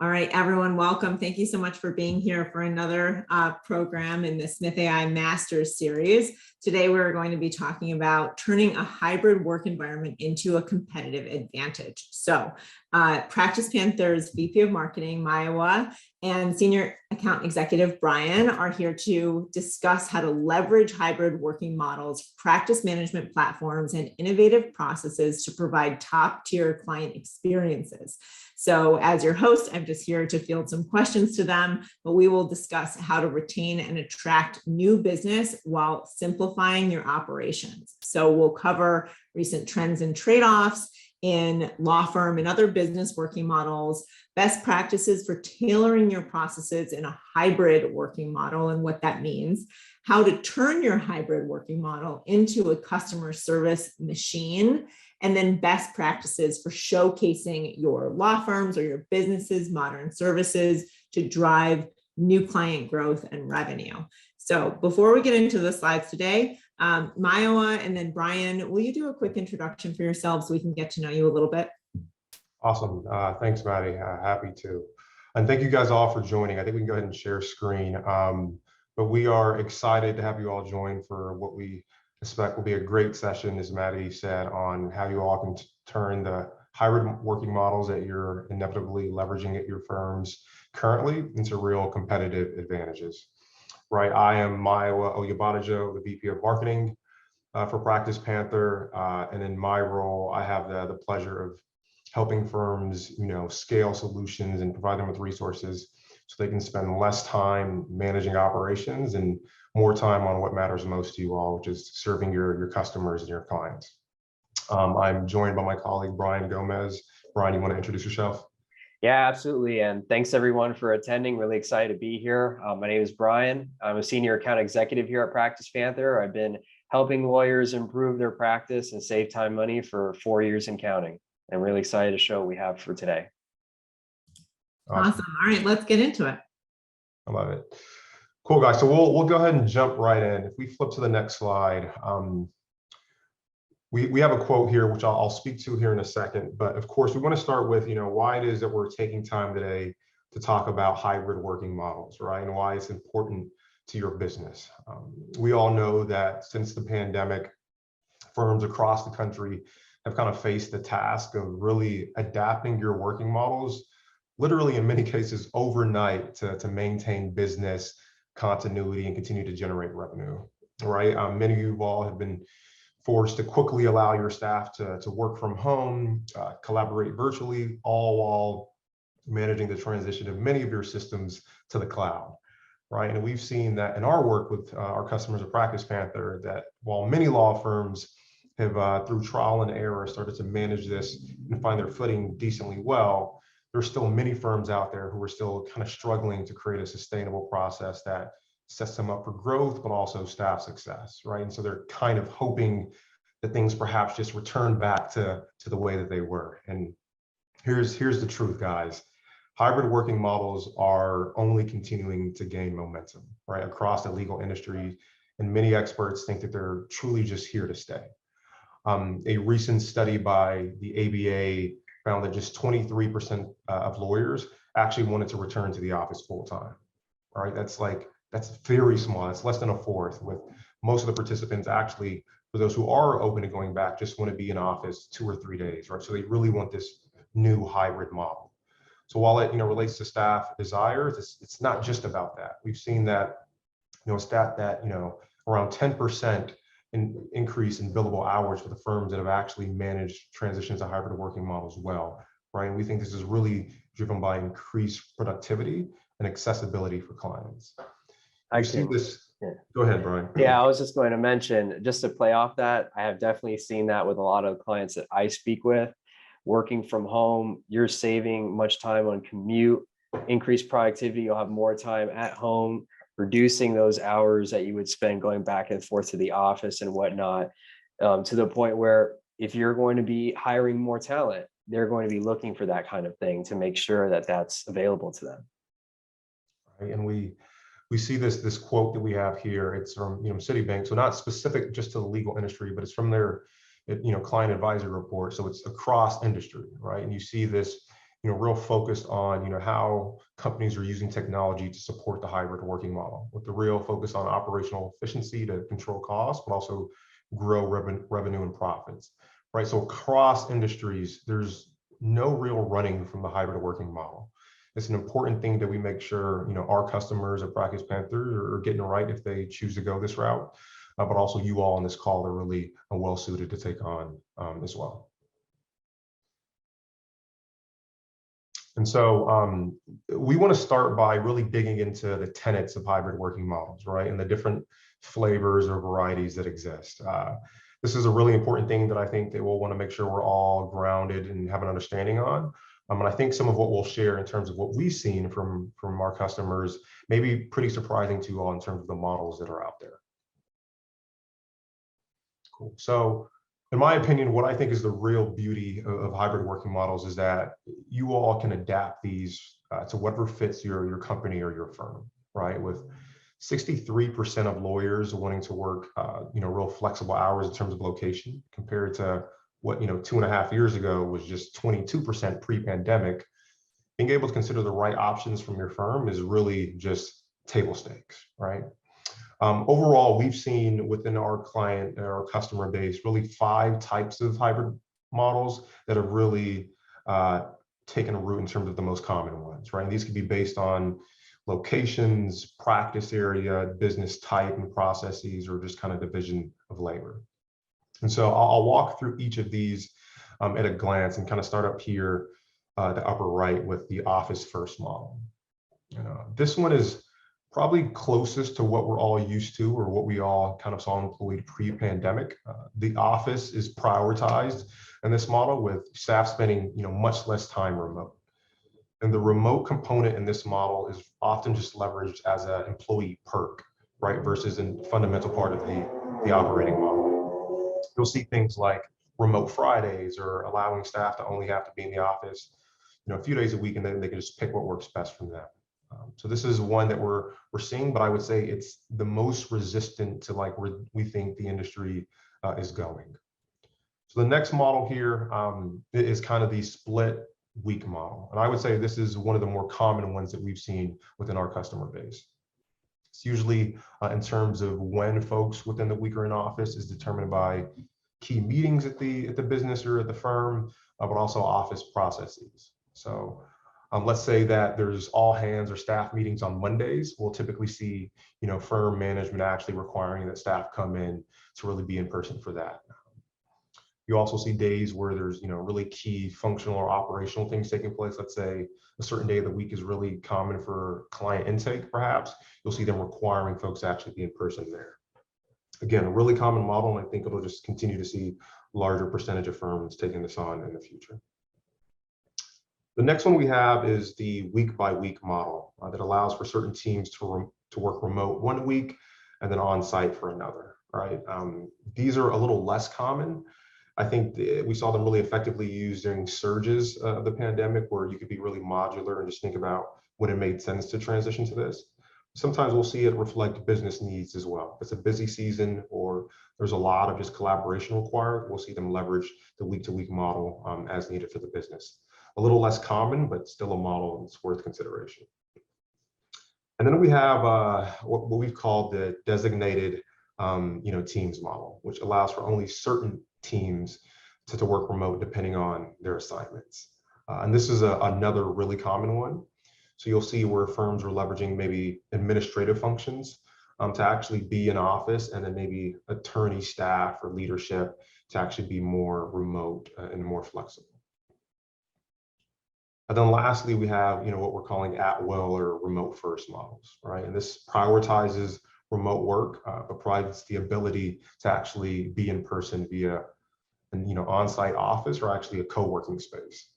All right, everyone, welcome. Thank you so much for being here for another program in the Smith.ai Masters Series. Today, we're going to be talking about turning a hybrid work environment into a competitive advantage. So PracticePanther's VP of Marketing, Mayowa, and Senior Account Executive, Brian, are here to discuss how to leverage hybrid working models, practice management platforms, and innovative processes to provide top-tier client experiences. So as your host, I'm just here to field some questions to them, but we will discuss how to retain and attract new business while simplifying your operations. So we'll cover recent trends and trade-offs in law firm and other business working models, best practices for tailoring your processes in a hybrid working model and what that means, how to turn your hybrid working model into a customer service machine, and then best practices for showcasing your law firms or your businesses' modern services to drive new client growth and revenue. So before we get into the slides today, Mayowa and then Brian, will you do a quick introduction for yourselves so we can get to know you a little bit? Awesome. Thanks, Maddy. Happy to. And thank you guys all for joining. I think we can go ahead and share screen. But we are excited to have you all join for what we expect will be a great session, as Maddy said, on how you all can turn the hybrid working models that you're inevitably leveraging at your firms currently into real competitive advantages. Right, I am Mayowa Oyebadejo, the VP of Marketing for PracticePanther, and in my role, I have the pleasure of helping firms, scale solutions and provide them with resources so they can spend less time managing operations and more time on what matters most to you all, which is serving your customers and your clients. I'm joined by my colleague, Brian Gomez. Brian, you want to introduce yourself? Yeah, absolutely. And thanks everyone for attending. Really excited to be here. My name is Brian. I'm a senior account executive here at PracticePanther. I've been helping lawyers improve their practice and save time money for 4 years and counting. I'm really excited to show what we have for today. Awesome. All right, let's get into it. I love it. Cool, guys. So we'll go ahead and jump right in. If we flip to the next slide, we have a quote here, which I'll speak to here in a second. But of course, we want to start with, why it is that we're taking time today to talk about hybrid working models, right? And why it's important to your business. We all know that since the pandemic, firms across the country have kind of faced the task of really adapting your working models, literally in many cases overnight, to maintain business continuity and continue to generate revenue, right? Many of you all have been forced to quickly allow your staff to work from home, collaborate virtually, all while managing the transition of many of your systems to the cloud, right? And we've seen that in our work with our customers at PracticePanther, that while many law firms have, through trial and error, started to manage this and find their footing decently well, there's still many firms out there who are still kind of struggling to create a sustainable process that sets them up for growth, but also staff success, right? And so they're kind of hoping that things perhaps just return back to the way that they were. And here's the truth, guys. Hybrid working models are only continuing to gain momentum, right, across the legal industry. And many experts think that they're truly just here to stay. A recent study by the ABA found that just 23% of lawyers actually wanted to return to the office full time, right? That's very small. It's less than a fourth, with most of the participants actually, for those who are open to going back, just want to be in office 2 or 3 days, right? So they really want this new hybrid model. So while it relates to staff desires, it's not just about that. We've seen that, a stat that around 10% increase in billable hours for the firms that have actually managed transitions to hybrid working models well, right? And we think this is really driven by increased productivity and accessibility for clients. I see this. Yeah. Go ahead, Brian. Yeah, I was just going to mention, just to play off that, I have definitely seen that with a lot of clients that I speak with. Working from home, you're saving much time on commute, increased productivity, you'll have more time at home, reducing those hours that you would spend going back and forth to the office and whatnot, to the point where if you're going to be hiring more talent, they're going to be looking for that kind of thing to make sure that that's available to them. Right, and we see this quote that we have here. It's from Citibank, so not specific just to the legal industry, but it's from their client advisory report. So it's across industry, right? And you see this real focused on, how companies are using technology to support the hybrid working model, with the real focus on operational efficiency to control costs, but also grow revenue and profits, right? So across industries, there's no real running from the hybrid working model. It's an important thing that we make sure, our customers at PracticePanther are getting it right if they choose to go this route, but also you all on this call are really well suited to take on as well. And so we want to start by really digging into the tenets of hybrid working models, right? And the different flavors or varieties that exist. This is a really important thing that I think that we'll want to make sure we're all grounded and have an understanding on. And I think some of what we'll share in terms of what we've seen from our customers may be pretty surprising to you all in terms of the models that are out there. Cool. So in my opinion, what I think is the real beauty of hybrid working models is that you all can adapt these to whatever fits your company or your firm, right? With 63% of lawyers wanting to work, real flexible hours in terms of location, compared to what, 2.5 years ago was just 22% pre-pandemic. Being able to consider the right options from your firm is really just table stakes, right? Overall, we've seen within our client or our customer base really 5 types of hybrid models that have really taken a root in terms of the most common ones, right? And these could be based on locations, practice area, business type and processes, or just kind of division of labor. And so I'll walk through each of these at a glance and kind of start up here, the upper right with the office first model. This one is probably closest to what we're all used to, or what we all kind of saw employed pre-pandemic. The office is prioritized in this model, with staff spending much less time remote. And the remote component in this model is often just leveraged as an employee perk, right, versus a fundamental part of the operating model. You'll see things like remote Fridays, or allowing staff to only have to be in the office a few days a week, and then they can just pick what works best from them. So this is one that we're seeing, but I would say it's the most resistant to like where we think the industry is going. So the next model here is kind of the split week model. And I would say this is one of the more common ones that we've seen within our customer base. It's usually in terms of when folks within the week are in office is determined by key meetings at the business or at the firm, but also office processes. So let's say that there's all hands or staff meetings on Mondays. We'll typically see, firm management actually requiring that staff come in to really be in person for that. You also see days where there's, really key functional or operational things taking place. Let's say a certain day of the week is really common for client intake, perhaps. You'll see them requiring folks to actually be in person there. Again, a really common model, and I think it'll just continue to see larger percentage of firms taking this on in the future. The next one we have is the week by week model that allows for certain teams to work remote one week and then on site for another, right? These are a little less common. I think we saw them really effectively used during surges of the pandemic, where you could be really modular and just think about when it made sense to transition to this. Sometimes we'll see it reflect business needs as well. If it's a busy season or there's a lot of just collaboration required, we'll see them leverage the week to week model as needed for the business. A little less common, but still a model that's worth consideration. And then we have what we've called the designated teams model, which allows for only certain teams to work remote depending on their assignments. And this is another really common one. So you'll see where firms are leveraging maybe administrative functions to actually be in office, and then maybe attorney staff or leadership to actually be more remote and more flexible. And then lastly, we have what we're calling at will or remote first models, right? And this prioritizes remote work, but provides the ability to actually be in person via an on-site office or actually a co-working space.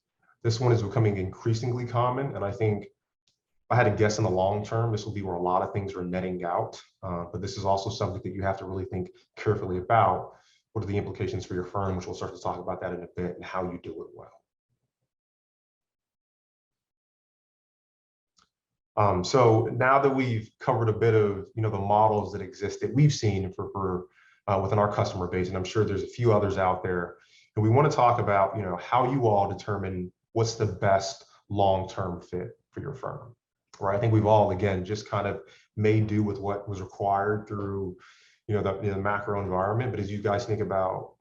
This one is becoming increasingly common, and I think if I had to guess in the long term, this will be where a lot of things are netting out. But this is also something that you have to really think carefully about. What are the implications for your firm, which we'll start to talk about that in a bit, and how you do it well. So now that we've covered a bit of the models that exist that we've seen for within our customer base, and I'm sure there's a few others out there, and we want to talk about how you all determine what's the best long-term fit for your firm, right? I think we've all, again, just kind of made do with what was required through, the macro environment. But as you guys think about,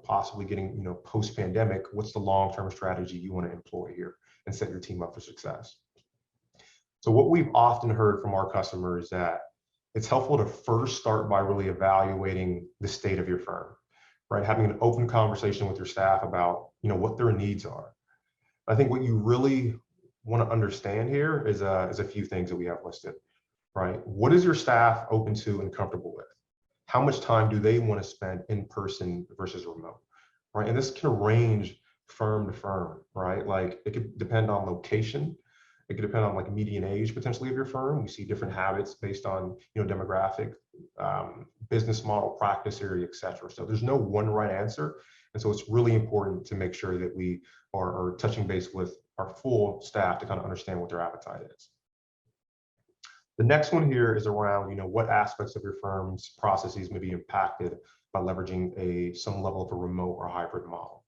possibly getting, post-pandemic, what's the long-term strategy you want to employ here and set your team up for success? So what we've often heard from our customers is that it's helpful to first start by really evaluating the state of your firm, right? Having an open conversation with your staff about, what their needs are. I think what you really want to understand here is a few things that we have listed, right? What is your staff open to and comfortable with? How much time do they want to spend in person versus remote, right? And this can range firm to firm, right? Like it could depend on location. It could depend on like median age potentially of your firm. We see different habits based on, demographic, business model, practice area, et cetera. So there's no one right answer. And so it's really important to make sure that we are touching base with our full staff to kind of understand what their appetite is. The next one here is around, what aspects of your firm's processes may be impacted by leveraging some level of a remote or hybrid model,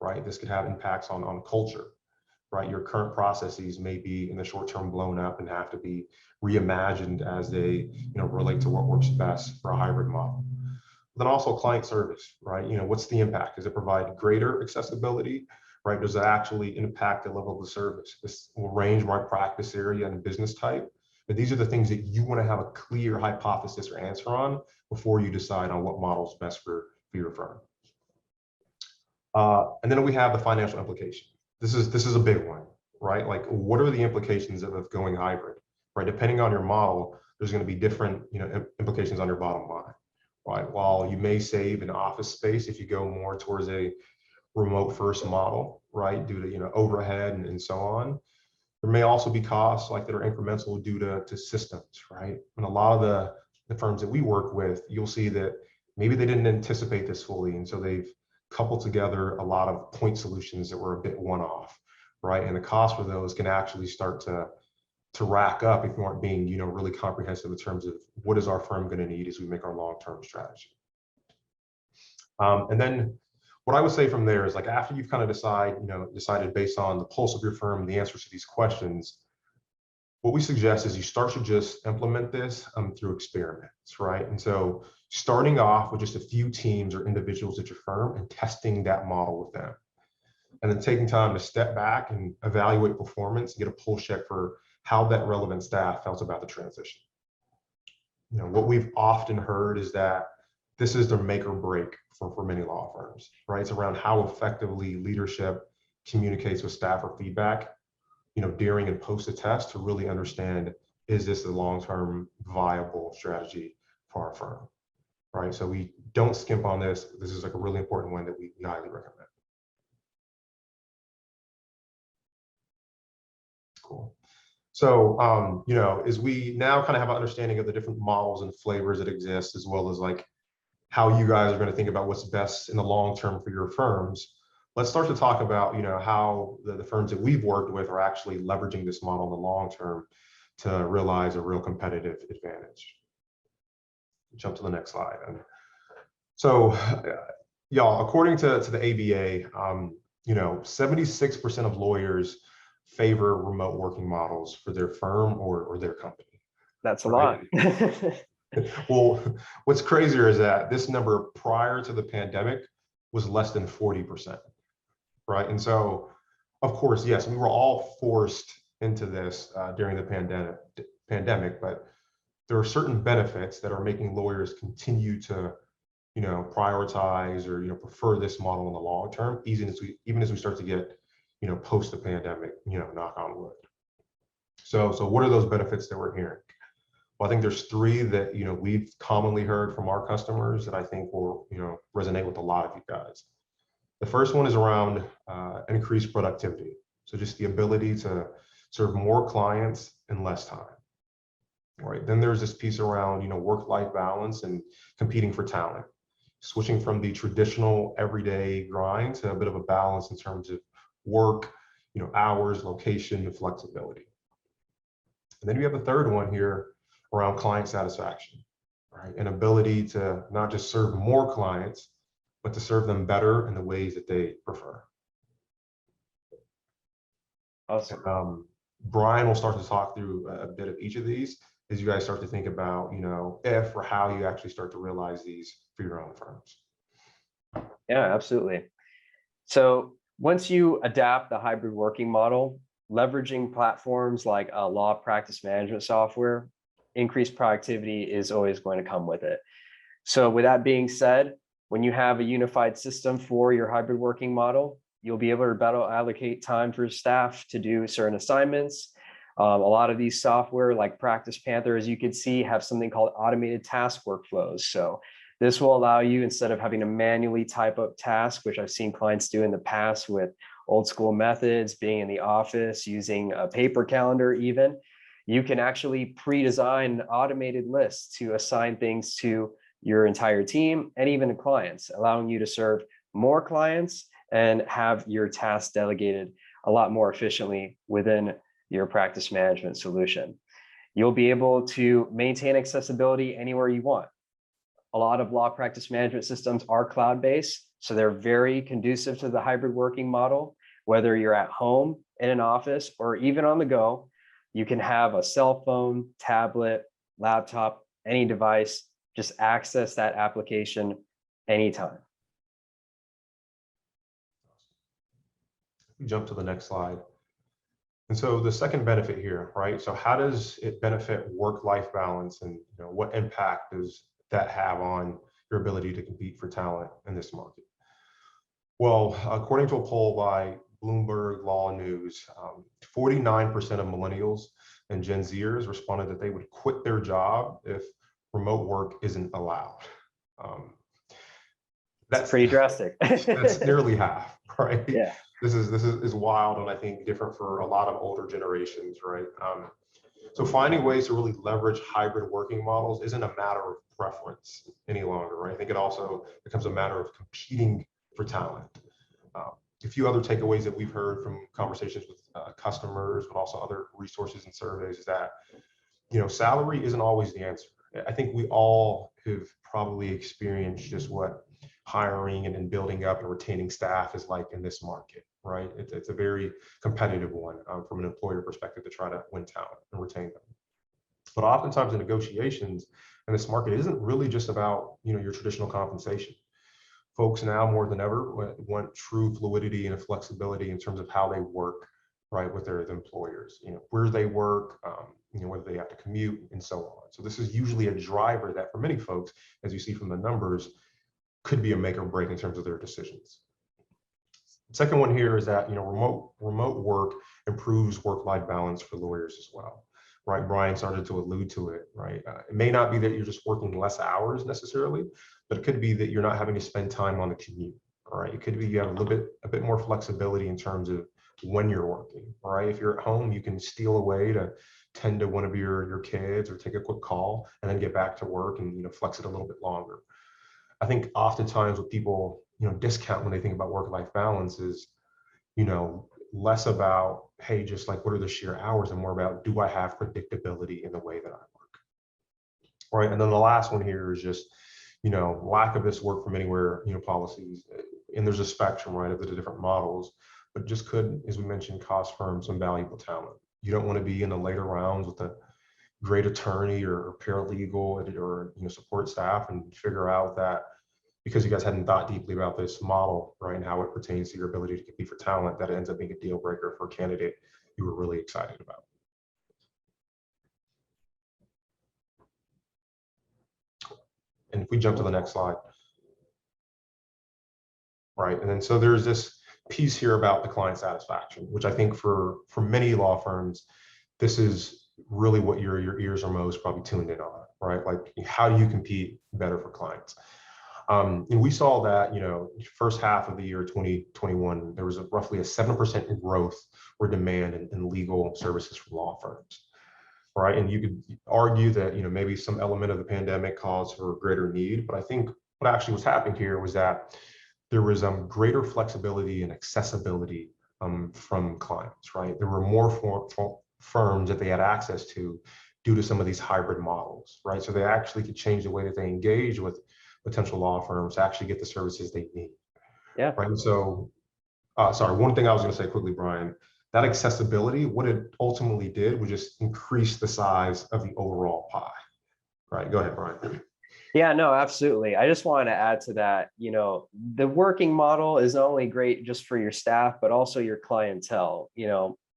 right? This could have impacts on culture, right? Your current processes may be in the short term blown up and have to be reimagined as they, relate to what works best for a hybrid model. Then also client service, right? What's the impact? Does it provide greater accessibility, right? Does it actually impact the level of the service? This will range by practice area and business type. But these are the things that you want to have a clear hypothesis or answer on before you decide on what model is best for your firm. And then we have the financial implication. This is a big one, right? Like, what are the implications of going hybrid, right? Depending on your model, there's going to be different, implications on your bottom line, right? While you may save in office space if you go more towards a remote first model, right, due to overhead and so on. There may also be costs like that are incremental due to systems, right? And a lot of the firms that we work with, you'll see that maybe they didn't anticipate this fully, and so they've coupled together a lot of point solutions that were a bit one-off, right? And the cost for those can actually start to rack up if you aren't being, really comprehensive in terms of what is our firm going to need as we make our long-term strategy. And then what I would say from there is, like, after you've kind of decided based on the pulse of your firm and the answers to these questions, what we suggest is you start to just implement this through experiments, right? And so starting off with just a few teams or individuals at your firm and testing that model with them. And then taking time to step back and evaluate performance and get a pulse check for how that relevant staff felt about the transition. What we've often heard is that this is the make or break for many law firms, right? It's around how effectively leadership communicates with staff or feedback, during and post a test to really understand, is this a long-term viable strategy for our firm, right? So we don't skimp on this. This is like a really important one that we highly recommend. Cool. So, as we now kind of have an understanding of the different models and flavors that exist, as well as like how you guys are going to think about what's best in the long term for your firms, let's start to talk about, how the firms that we've worked with are actually leveraging this model in the long term to realize a real competitive advantage. Jump to the next slide. And so, y'all, according to the ABA, 76% of lawyers favor remote working models for their firm or their company. That's a lot. Well, what's crazier is that this number prior to the pandemic was less than 40%, right? And so, of course, yes, we were all forced into this during the pandemic, but there are certain benefits that are making lawyers continue to, prioritize or, prefer this model in the long term, even as we start to get, post the pandemic, knock on wood. So what are those benefits that we're hearing? Well, I think there's three that, we've commonly heard from our customers that I think will, resonate with a lot of you guys. The first one is around increased productivity. So just the ability to serve more clients in less time, right? Then there's this piece around, work-life balance and competing for talent, switching from the traditional everyday grind to a bit of a balance in terms of work, hours, location, and flexibility. And then we have the third one here around client satisfaction, right? An ability to not just serve more clients, but to serve them better in the ways that they prefer. Awesome. Brian will start to talk through a bit of each of these as you guys start to think about, if or how you actually start to realize these for your own firms. Yeah, absolutely. So once you adapt the hybrid working model, leveraging platforms like law practice management software, increased productivity is always going to come with it. So with that being said, when you have a unified system for your hybrid working model, you'll be able to better allocate time for staff to do certain assignments. A lot of these software like PracticePanther, as you can see, have something called automated task workflows. So this will allow you, instead of having to manually type up tasks, which I've seen clients do in the past with old school methods, being in the office, using a paper calendar even, you can actually pre-design automated lists to assign things to your entire team and even the clients, allowing you to serve more clients and have your tasks delegated a lot more efficiently within your practice management solution. You'll be able to maintain accessibility anywhere you want. A lot of law practice management systems are cloud-based, so they're very conducive to the hybrid working model. Whether you're at home, in an office, or even on the go, you can have a cell phone, tablet, laptop, any device, just access that application anytime. We jump to the next slide. And so the second benefit here, right? So how does it benefit work-life balance, and what impact does that have on your ability to compete for talent in this market? Well, according to a poll by Bloomberg Law News, 49% of millennials and Gen Zers responded that they would quit their job if remote work isn't allowed. That's pretty drastic. That's nearly half, right? Yeah. This is wild, and I think different for a lot of older generations, right? So finding ways to really leverage hybrid working models isn't a matter of preference any longer, right? I think it also becomes a matter of competing for talent. A few other takeaways that we've heard from conversations with customers, but also other resources and surveys, is that salary isn't always the answer. I think we all have probably experienced just what hiring and building up and retaining staff is like in this market, right? It's a very competitive one from an employer perspective to try to win talent and retain them. But oftentimes in negotiations in this market, it isn't really just about your traditional compensation. Folks now more than ever want true fluidity and flexibility in terms of how they work, right, with their employers, where they work, whether they have to commute and so on. So this is usually a driver that for many folks, as you see from the numbers, could be a make or break in terms of their decisions. Second one here is that remote work improves work-life balance for lawyers as well, right? Brian started to allude to it, right? It may not be that you're just working less hours necessarily, but it could be that you're not having to spend time on the commute. All right, it could be you have a bit more flexibility in terms of when you're working. All right, if you're at home, you can steal away to tend to one of your kids or take a quick call and then get back to work and flex it a little bit longer. I think oftentimes what people discount when they think about work-life balance is less about, hey, just like what are the sheer hours, and more about, do I have predictability in the way that I work, right? And then the last one here is just lack of this work from anywhere policies, and there's a spectrum, right, of the different models, but just could, as we mentioned, cost firms some valuable talent. You don't want to be in the later rounds with a great attorney or paralegal or support staff and figure out that because you guys hadn't thought deeply about this model, right, and how it pertains to your ability to compete for talent, that it ends up being a deal breaker for a candidate you were really excited about. And if we jump to the next slide, right, and then so there's this piece here about the client satisfaction, which I think for many law firms, this is really what your ears are most probably tuned in on, right? Like, how do you compete better for clients? And we saw that, first half of the year 2021, there was roughly a 7% growth or demand in legal services from law firms, right? And you could argue that, maybe some element of the pandemic caused for greater need, but I think what actually was happening here was that there was greater flexibility and accessibility from clients, right? There were more firms that they had access to due to some of these hybrid models, right? So they actually could change the way that they engage with potential law firms to actually get the services they need. Yeah. Right. And so, sorry, one thing I was going to say quickly, Brian, that accessibility, what it ultimately did was just increase the size of the overall pie. Right, go ahead, Brian. Yeah, no, absolutely. I just wanted to add to that, the working model is not only great just for your staff, but also your clientele,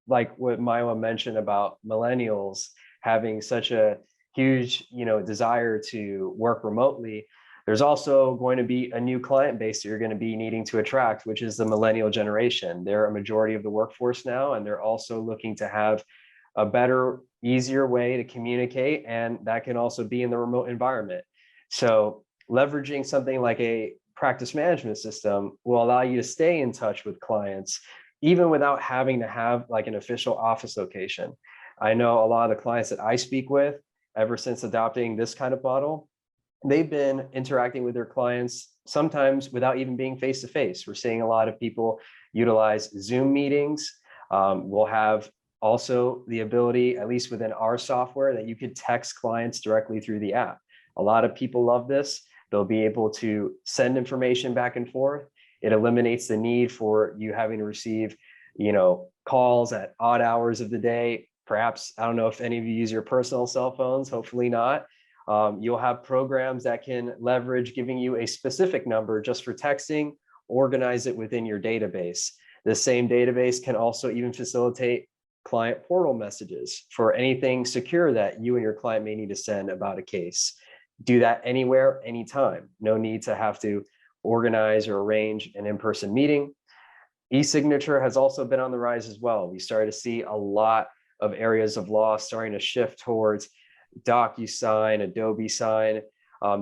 like what Mayowa mentioned about millennials having such a huge, desire to work remotely. There's also going to be a new client base that you're going to be needing to attract, which is the millennial generation. They're a majority of the workforce now, and they're also looking to have a better, easier way to communicate, and that can also be in the remote environment. So leveraging something like a practice management system will allow you to stay in touch with clients, even without having to have like an official office location. I know a lot of the clients that I speak with, ever since adopting this kind of model, they've been interacting with their clients sometimes without even being face-to-face. We're seeing a lot of people utilize Zoom meetings. We'll have also the ability, at least within our software, that you could text clients directly through the app. A lot of people love this. They'll be able to send information back and forth. It eliminates the need for you having to receive, calls at odd hours of the day. Perhaps, I don't know if any of you use your personal cell phones, hopefully not. You'll have programs that can leverage giving you a specific number just for texting, organize it within your database. The same database can also even facilitate client portal messages for anything secure that you and your client may need to send about a case. Do that anywhere, anytime. No need to have to organize or arrange an in-person meeting. E-signature has also been on the rise as well. We started to see a lot of areas of law starting to shift towards DocuSign, Adobe Sign.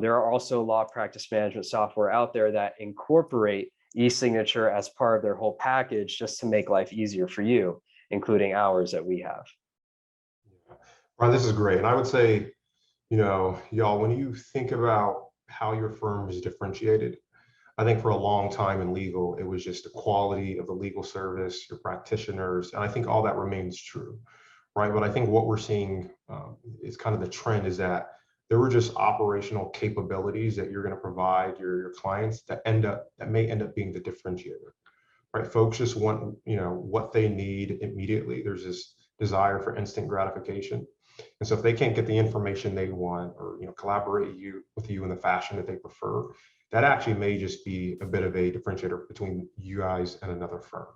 There are also law practice management software out there that incorporate e-signature as part of their whole package just to make life easier for you, including ours that we have. Brian, this is great. And I would say, y'all, when you think about how your firm is differentiated, I think for a long time in legal, it was just the quality of the legal service, your practitioners, and I think all that remains true, right? But I think what we're seeing is kind of the trend is that there were just operational capabilities that you're going to provide your clients that may end up being the differentiator, right? Folks just want, what they need immediately. There's this desire for instant gratification. And so if they can't get the information they want or collaborate with you in the fashion that they prefer, that actually may just be a bit of a differentiator between you guys and another firm,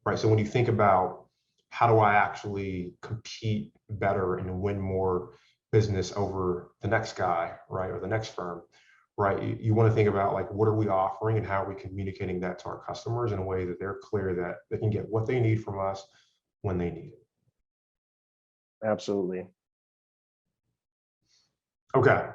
right? So when you think about how do I actually compete better and win more business over the next guy, right, or the next firm, right? You want to think about like what are we offering and how are we communicating that to our customers in a way that they're clear that they can get what they need from us when they need it. Absolutely. Okay,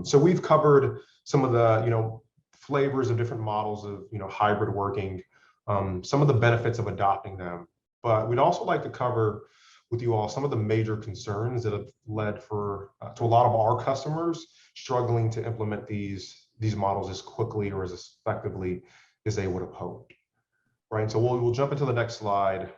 so we've covered some of the flavors of different models of hybrid working, some of the benefits of adopting them, but we'd also like to cover with you all some of the major concerns that have led to a lot of our customers struggling to implement these models as quickly or as effectively as they would have hoped. Right, so we'll jump into the next slide.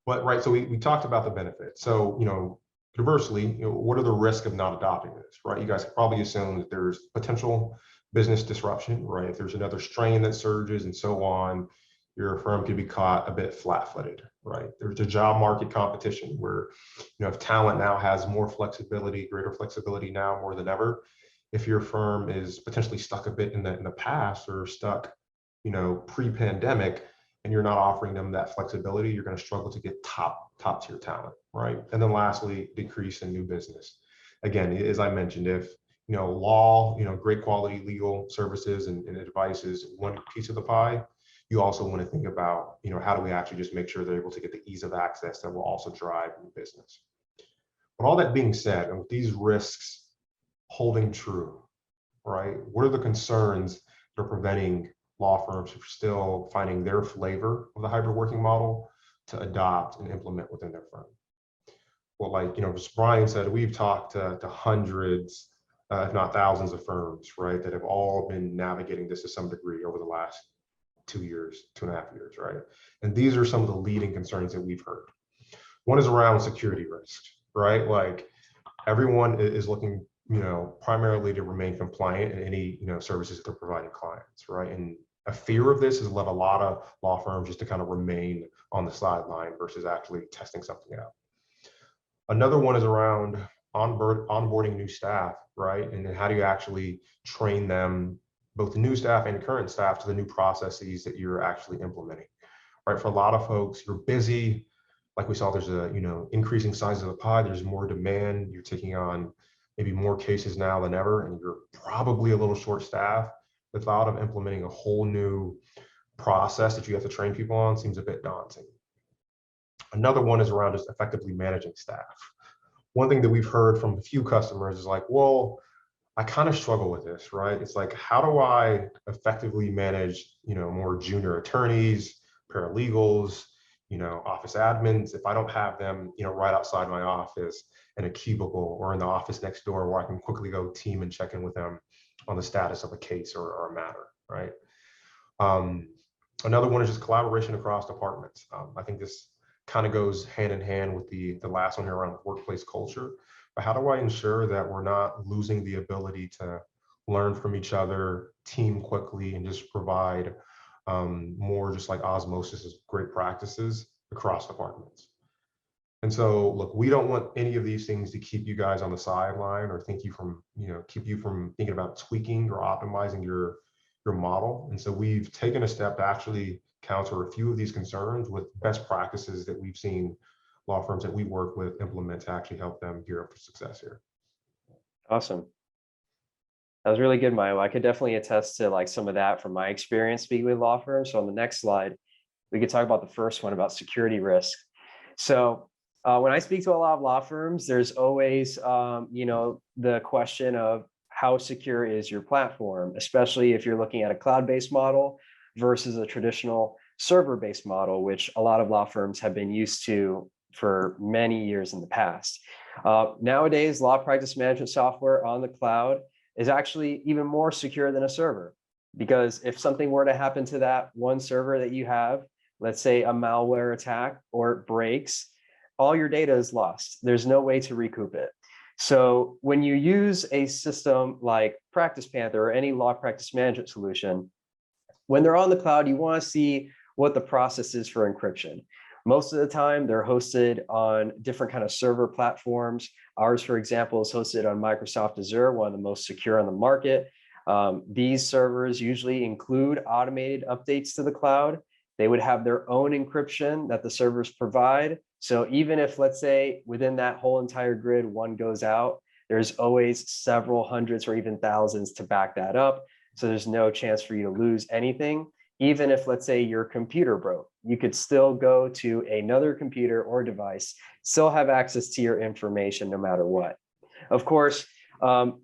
So we talked about the benefits. So conversely, what are the risks of not adopting this, right? You guys can probably assume that there's potential business disruption, right? If there's another strain that surges and so on, your firm could be caught a bit flat-footed, right? There's a job market competition where, if talent now has more flexibility, greater flexibility now more than ever, if your firm is potentially stuck a bit in the past or stuck, pre-pandemic, and you're not offering them that flexibility, you're going to struggle to get top tier talent, right? And then lastly, decrease in new business. Again, as I mentioned, if law, great quality legal services and advice is one piece of the pie, you also want to think about, how do we actually just make sure they're able to get the ease of access that will also drive new business. But all that being said, and with these risks holding true, right? What are the concerns that are preventing law firms from still finding their flavor of the hybrid working model to adopt and implement within their firm? Well, like, as Brian said, we've talked to hundreds, if not thousands of firms, right, that have all been navigating this to some degree over the last 2 years, 2.5 years, right? And these are some of the leading concerns that we've heard. One is around security risk, right? Like everyone is looking, primarily to remain compliant in any, services that they're providing clients, right? And a fear of this has led a lot of law firms just to kind of remain on the sideline versus actually testing something out. Another one is around onboarding new staff, right? And then how do you actually train them, both the new staff and current staff, to the new processes that you're actually implementing, right? For a lot of folks, you're busy. Like we saw, there's a increasing size of the pie. There's more demand. You're taking on maybe more cases now than ever, and you're probably a little short staffed. The thought of implementing a whole new process that you have to train people on seems a bit daunting. Another one is around just effectively managing staff. One thing that we've heard from a few customers is like, well, I kind of struggle with this, right? It's like, how do I effectively manage, more junior attorneys, paralegals, office admins, if I don't have them, right outside my office in a cubicle or in the office next door where I can quickly go team and check in with them on the status of a case or a matter, right? Another one is just collaboration across departments. I think this kind of goes hand in hand with the last one here around workplace culture. But how do I ensure that we're not losing the ability to learn from each other, team quickly, and just provide more just like osmosis of great practices across departments? And so, look, we don't want any of these things to keep you guys on the sideline or keep you from thinking about tweaking or optimizing your model. And so we've taken a step to actually counter a few of these concerns with best practices that we've seen law firms that we work with implement to actually help them gear up for success here. Awesome. That was really good, Mayowa. I could definitely attest to like some of that from my experience speaking with law firms. So on the next slide, we could talk about the first one about security risk. So when I speak to a lot of law firms, there's always, the question of how secure is your platform, especially if you're looking at a cloud-based model versus a traditional server-based model, which a lot of law firms have been used to for many years in the past. Nowadays, law practice management software on the cloud is actually even more secure than a server, because if something were to happen to that one server that you have, let's say a malware attack or it breaks, all your data is lost. There's no way to recoup it. So when you use a system like PracticePanther or any law practice management solution, when they're on the cloud, you want to see what the process is for encryption. Most of the time, they're hosted on different kind of server platforms. Ours, for example, is hosted on Microsoft Azure, one of the most secure on the market. These servers usually include automated updates to the cloud. They would have their own encryption that the servers provide. So even if, let's say, within that whole entire grid, one goes out, there's always several hundreds or even thousands to back that up. So there's no chance for you to lose anything. Even if, let's say, your computer broke, you could still go to another computer or device, still have access to your information no matter what. Of course,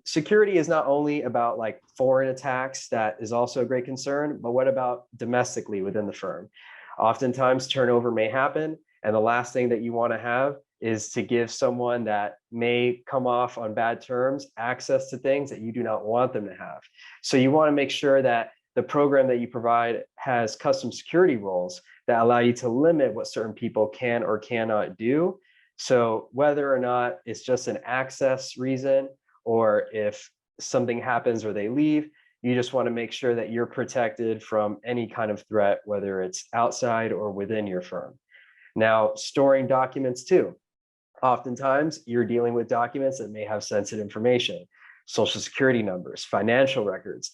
security is not only about like foreign attacks, that is also a great concern, but what about domestically within the firm? Oftentimes turnover may happen, and the last thing that you want to have is to give someone that may come off on bad terms access to things that you do not want them to have. So you want to make sure that the program that you provide has custom security roles that allow you to limit what certain people can or cannot do. So whether or not it's just an access reason, or if something happens or they leave, you just want to make sure that you're protected from any kind of threat, whether it's outside or within your firm. Now, storing documents too. Oftentimes, you're dealing with documents that may have sensitive information, social security numbers, financial records.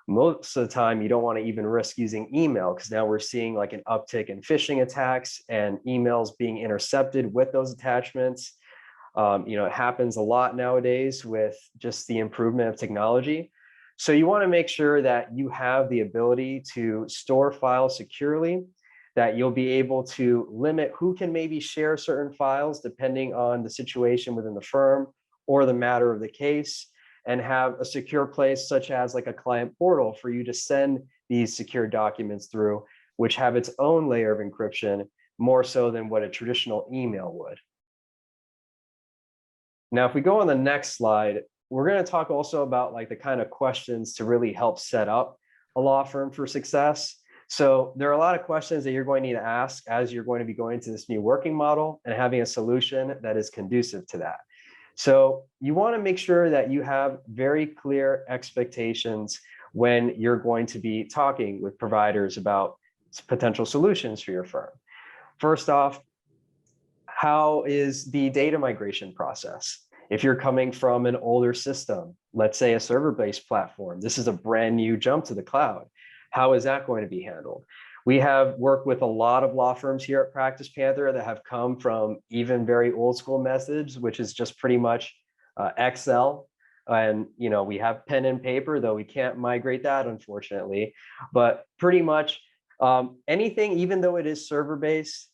Most of the time, you don't want to even risk using email, because now we're seeing like an uptick in phishing attacks and emails being intercepted with those attachments. It happens a lot nowadays with just the improvement of technology. So you want to make sure that you have the ability to store files securely, that you'll be able to limit who can maybe share certain files depending on the situation within the firm or the matter of the case, and have a secure place such as like a client portal for you to send these secure documents through, which have its own layer of encryption, more so than what a traditional email would. Now, if we go on the next slide, we're going to talk also about like the kind of questions to really help set up a law firm for success. So there are a lot of questions that you're going to need to ask as you're going to be going into this new working model and having a solution that is conducive to that. So you want to make sure that you have very clear expectations when you're going to be talking with providers about potential solutions for your firm. First off, how is the data migration process? If you're coming from an older system, let's say a server-based platform, this is a brand new jump to the cloud. How is that going to be handled? We have worked with a lot of law firms here at PracticePanther that have come from even very old school methods, which is just pretty much Excel. And we have pen and paper, though we can't migrate that, unfortunately. But pretty much anything, even though it is server-based,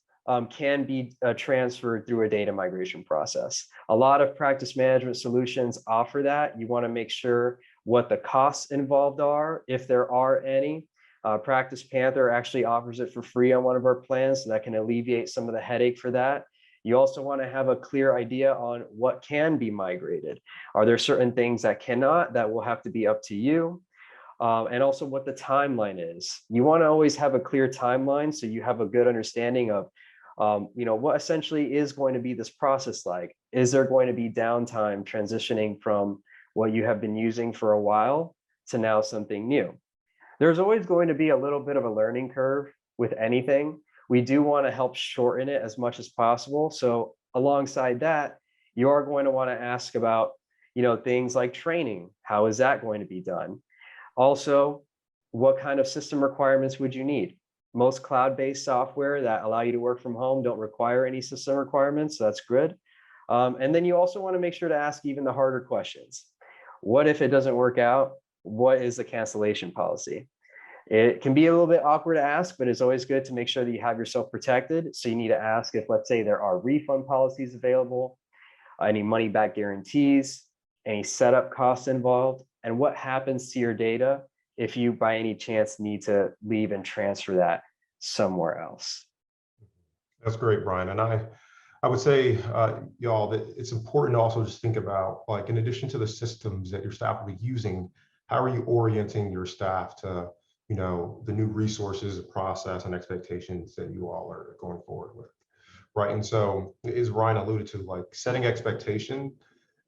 can be transferred through a data migration process. A lot of practice management solutions offer that. You want to make sure what the costs involved are, if there are any. PracticePanther actually offers it for free on one of our plans, so that can alleviate some of the headache for that. You also want to have a clear idea on what can be migrated. Are there certain things that cannot, that will have to be up to you? And also what the timeline is. You want to always have a clear timeline so you have a good understanding of what essentially is going to be this process like. Is there going to be downtime transitioning from what you have been using for a while to now something new? There's always going to be a little bit of a learning curve with anything. We do want to help shorten it as much as possible. So alongside that, you are going to want to ask about, things like training. How is that going to be done? Also, what kind of system requirements would you need? Most cloud-based software that allow you to work from home don't require any system requirements, so that's good. And then you also want to make sure to ask even the harder questions. What if it doesn't work out? What is the cancellation policy? It can be a little bit awkward to ask, but it's always good to make sure that you have yourself protected. So you need to ask if, let's say, there are refund policies available, any money back guarantees, any setup costs involved, and what happens to your data if you by any chance need to leave and transfer that somewhere else. That's great, Brian. And I would say, y'all, that it's important to also just think about, like, in addition to the systems that your staff will be using, how are you orienting your staff to, the new resources, process, and expectations that you all are going forward with, right? And so, as Ryan alluded to, like, setting expectation,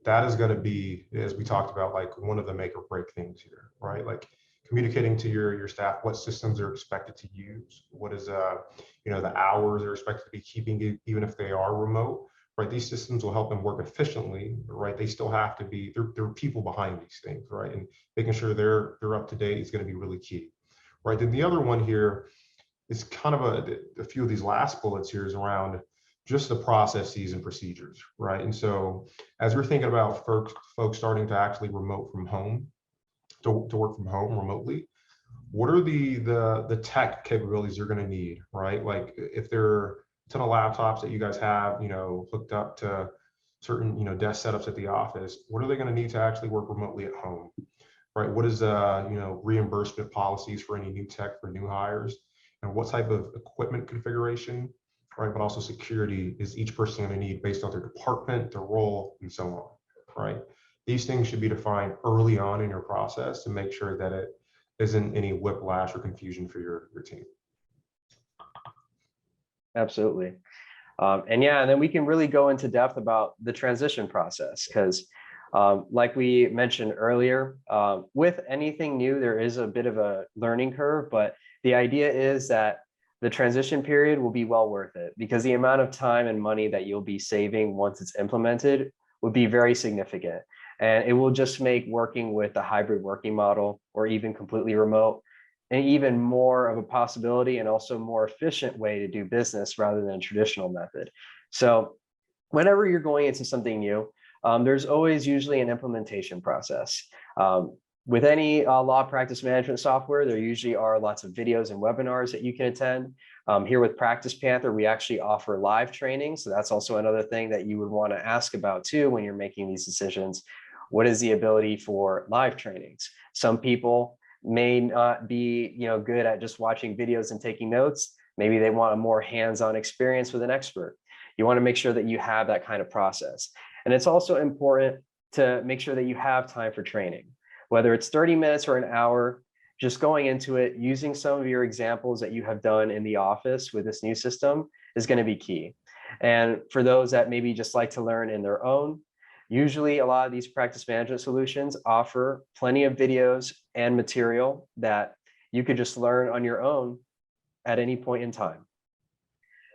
that is going to be, as we talked about, like, one of the make or break things here, right? Like, communicating to your staff what systems are expected to use, what is the hours they're expected to be keeping, even if they are remote, right? These systems will help them work efficiently, right? They still have to be, there are people behind these things, right? And making sure they're up to date is going to be really key, right? Then the other one here is kind of a few of these last bullets here is around just the processes and procedures, right? And so as we're thinking about folks starting to actually work from home remotely, what are the tech capabilities they're going to need, right? Like, if there are a ton of laptops that you guys have, hooked up to certain, desk setups at the office, what are they going to need to actually work remotely at home, right? What is reimbursement policies for any new tech for new hires, and what type of equipment configuration, right? But also security is each person going to need based on their department, their role, and so on, right? These things should be defined early on in your process to make sure that it isn't any whiplash or confusion for your team. Absolutely. And then we can really go into depth about the transition process, because like we mentioned earlier, with anything new, there is a bit of a learning curve, but the idea is that the transition period will be well worth it, because the amount of time and money that you'll be saving once it's implemented would be very significant. And it will just make working with a hybrid working model, or even completely remote, an even more of a possibility, and also more efficient way to do business rather than a traditional method. So whenever you're going into something new, there's always usually an implementation process. With any law practice management software, there usually are lots of videos and webinars that you can attend. Here with PracticePanther, we actually offer live training. So that's also another thing that you would want to ask about too when you're making these decisions. What is the ability for live trainings? Some people may not be good at just watching videos and taking notes. Maybe they want a more hands-on experience with an expert. You want to make sure that you have that kind of process. And it's also important to make sure that you have time for training, whether it's 30 minutes or an hour. Just going into it, using some of your examples that you have done in the office with this new system is going to be key. And for those that maybe just like to learn in their own, Usually, a lot of these practice management solutions offer plenty of videos and material that you could just learn on your own at any point in time.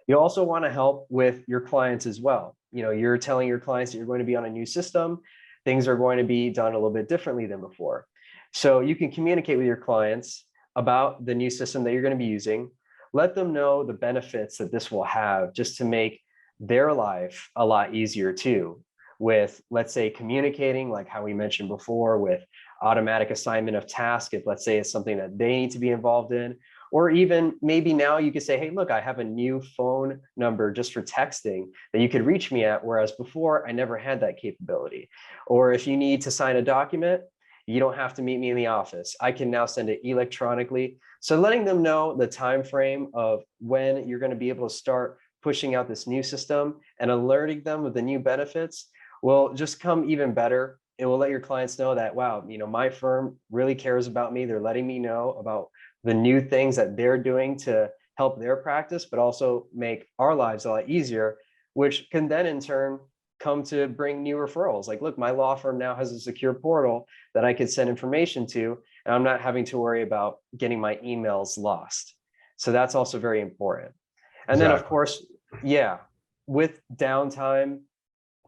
You also want to help with your clients as well. You're telling your clients that you're going to be on a new system. Things are going to be done a little bit differently than before. So you can communicate with your clients about the new system that you're going to be using. Let them know the benefits that this will have, just to make their life a lot easier too, with, let's say, communicating, like how we mentioned before, with automatic assignment of tasks, if let's say it's something that they need to be involved in. Or even maybe now you could say, hey, look, I have a new phone number just for texting that you could reach me at, whereas before I never had that capability. Or if you need to sign a document, you don't have to meet me in the office. I can now send it electronically. So letting them know the time frame of when you're going to be able to start pushing out this new system and alerting them of the new benefits will just come even better. It will let your clients know that, wow, my firm really cares about me. They're letting me know about the new things that they're doing to help their practice, but also make our lives a lot easier, which can then in turn come to bring new referrals. Like, look, my law firm now has a secure portal that I could send information to, and I'm not having to worry about getting my emails lost. So that's also very important. And then of course, with downtime,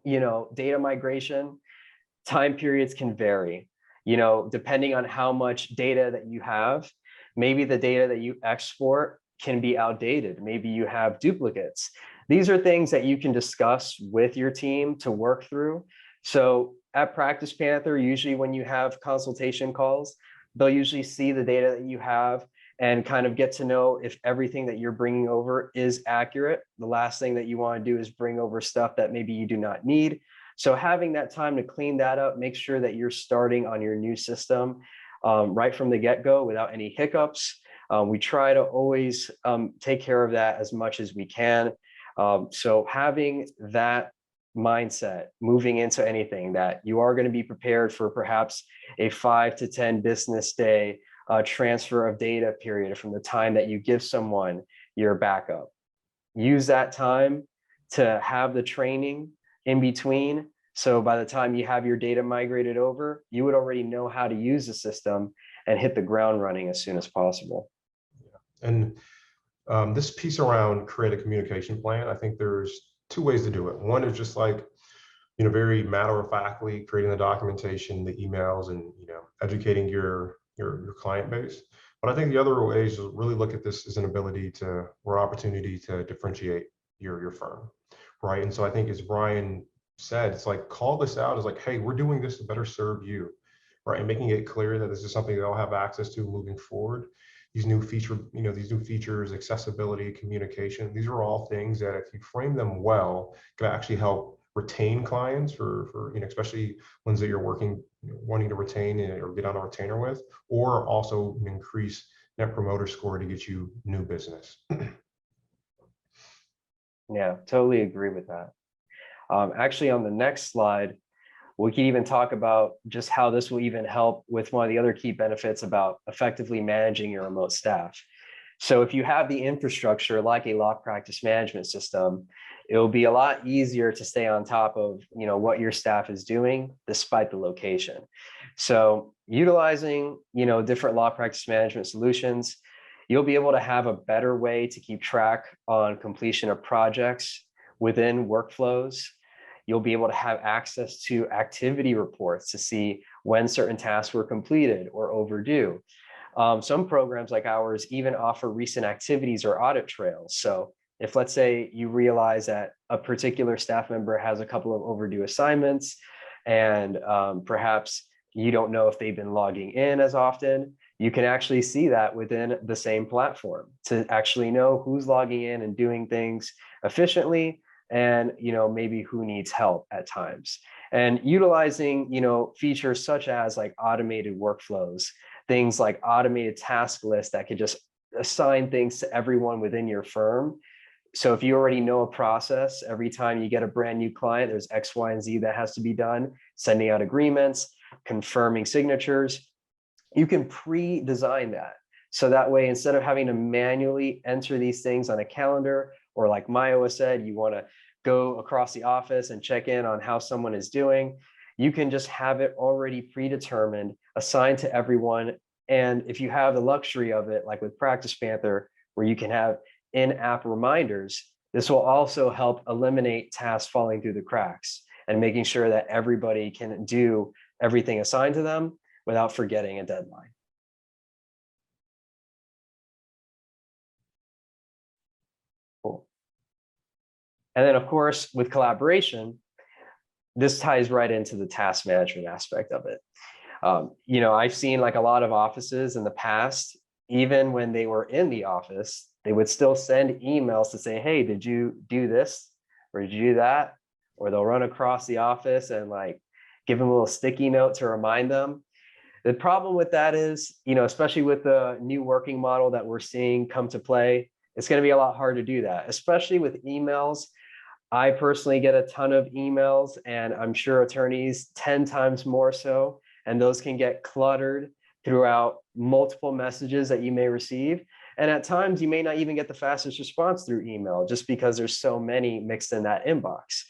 data migration, time periods can vary, depending on how much data that you have. Maybe the data that you export can be outdated. Maybe you have duplicates. These are things that you can discuss with your team to work through. So at PracticePanther, usually when you have consultation calls, they'll usually see the data that you have and kind of get to know if everything that you're bringing over is accurate. The last thing that you want to do is bring over stuff that maybe you do not need. So having that time to clean that up, make sure that you're starting on your new system right from the get-go without any hiccups. We try to always take care of that as much as we can. So having that mindset moving into anything, that you are going to be prepared for perhaps a 5 to 10 business day transfer of data period from the time that you give someone your backup. Use that time to have the training in between. So by the time you have your data migrated over, you would already know how to use the system and hit the ground running as soon as possible. And this piece around create a communication plan, I think there's two ways to do it. One is just like, very matter-of-factly creating the documentation, the emails, and educating your client base. But I think the other way is to really look at this as an ability to, or opportunity to differentiate your firm, right? And so I think, as Brian said, it's like, call this out as like, hey, we're doing this to better serve you, right? And making it clear that this is something they'll have access to moving forward. These new features, accessibility, communication, these are all things that if you frame them well, can actually help retain clients for especially ones that you're wanting to retain or get on a retainer with, or also increase net promoter score to get you new business. Yeah, totally agree with that. Actually, on the next slide, we can even talk about just how this will even help with one of the other key benefits about effectively managing your remote staff. So if you have the infrastructure like a law practice management system, it will be a lot easier to stay on top of what your staff is doing despite the location. So utilizing different law practice management solutions, you'll be able to have a better way to keep track on completion of projects within workflows. You'll be able to have access to activity reports to see when certain tasks were completed or overdue. Some programs like ours even offer recent activities or audit trails. So if, let's say, you realize that a particular staff member has a couple of overdue assignments and perhaps you don't know if they've been logging in as often, you can actually see that within the same platform to actually know who's logging in and doing things efficiently, and maybe who needs help at times. And utilizing features such as like automated workflows, things like automated task lists that could just assign things to everyone within your firm. So if you already know a process, every time you get a brand new client, there's X, Y, and Z that has to be done, sending out agreements, confirming signatures, you can pre-design that. So that way, instead of having to manually enter these things on a calendar, or like Mayowa said, you want to go across the office and check in on how someone is doing. You can just have it already predetermined, assigned to everyone. And if you have the luxury of it, like with PracticePanther, where you can have in-app reminders, this will also help eliminate tasks falling through the cracks and making sure that everybody can do everything assigned to them without forgetting a deadline. Cool. And then, of course, with collaboration, this ties right into the task management aspect of it. You know, I've seen like a lot of offices in the past, even when they were in the office, they would still send emails to say, hey, did you do this? Or did you do that? Or they'll run across the office and like give them a little sticky note to remind them. The problem with that is, you know, especially with the new working model that we're seeing come to play, it's going to be a lot hard to do that, especially with emails. I personally get a ton of emails, and I'm sure attorneys 10 times more so, and those can get cluttered throughout multiple messages that you may receive. And at times you may not even get the fastest response through email just because there's so many mixed in that inbox.